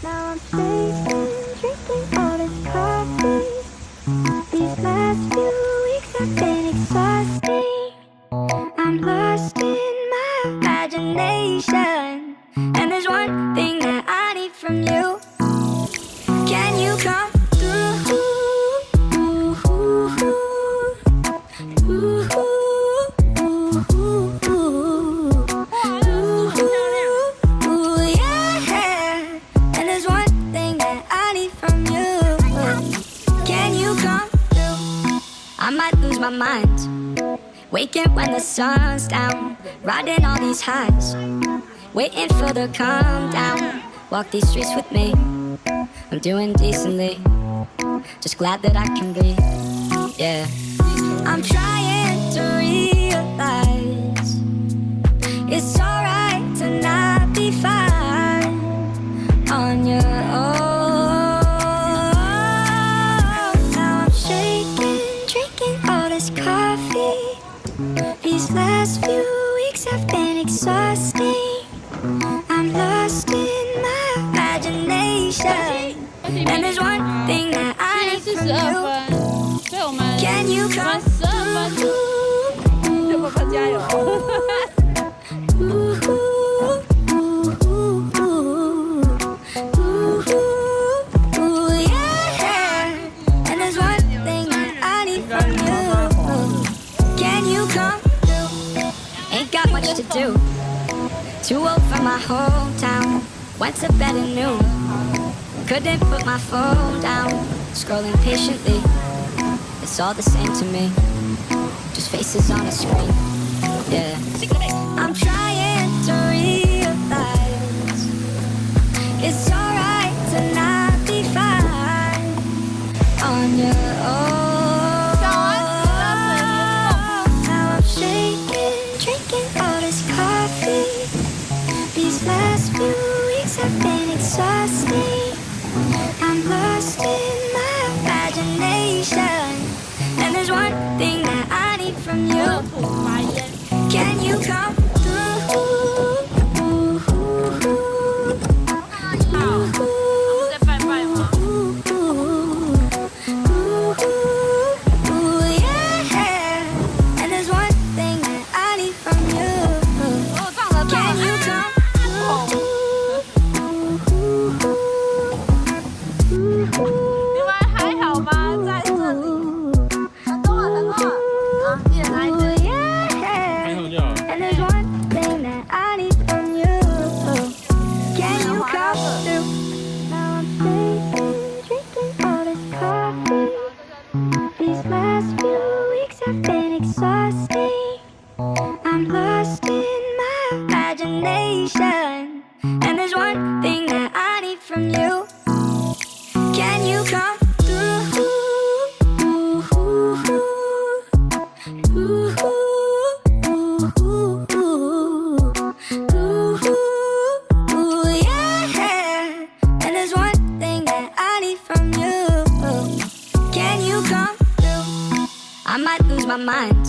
Now I'm shaking, drinking all this coffee. These last few weeks have been exhausting. I'm lost in my imagination, and there's one thing that I need from you. Can you come through? Yeah. And there's one thing that I need from you. Can you come through? I might lose my mind, waking when the sun's down, riding all these highs, waiting for the calm down. Walk these streets with me, I'm doing decently, just glad that I can be, yeah. I'm trying to realize it's alright to not be fine on your own. Now I'm shaking, drinking all this coffee. These last few weeks have been exhausting. I'm lost in my imagination, and there's one thing that I need from you. Can you come through? 爸爸加油！ Yeah. And there's one thing that I need from you. Can you come through? Ain't got much to do. Too old for my hometown. Went to bed at noon. Couldn't put my phone down. Scrolling patiently. It's all the same to me. Just faces on a screen. Yeah. I'm trying to realize it's alright to not be fine on your own. Now I'm shaking, drinking all this coffee. These last few weeks have been exhausting. I'm lost in my imagination, and there's one thing that I need from you. Can you come through? Yeah. And there's one thing that I need from you. Can you come through? 你们还好吗？在这里，很多很多啊，一人拿一支。 And there's one thing that I need from you. Can you come through? Now I'm shaking, drinking all this coffee. These last few weeks have been exhausting. I'm lost in my imagination, and there's one thing that I need from you. Can you come through? Yeah. And there's one thing that I need from you. Can you come through? I might lose my mind,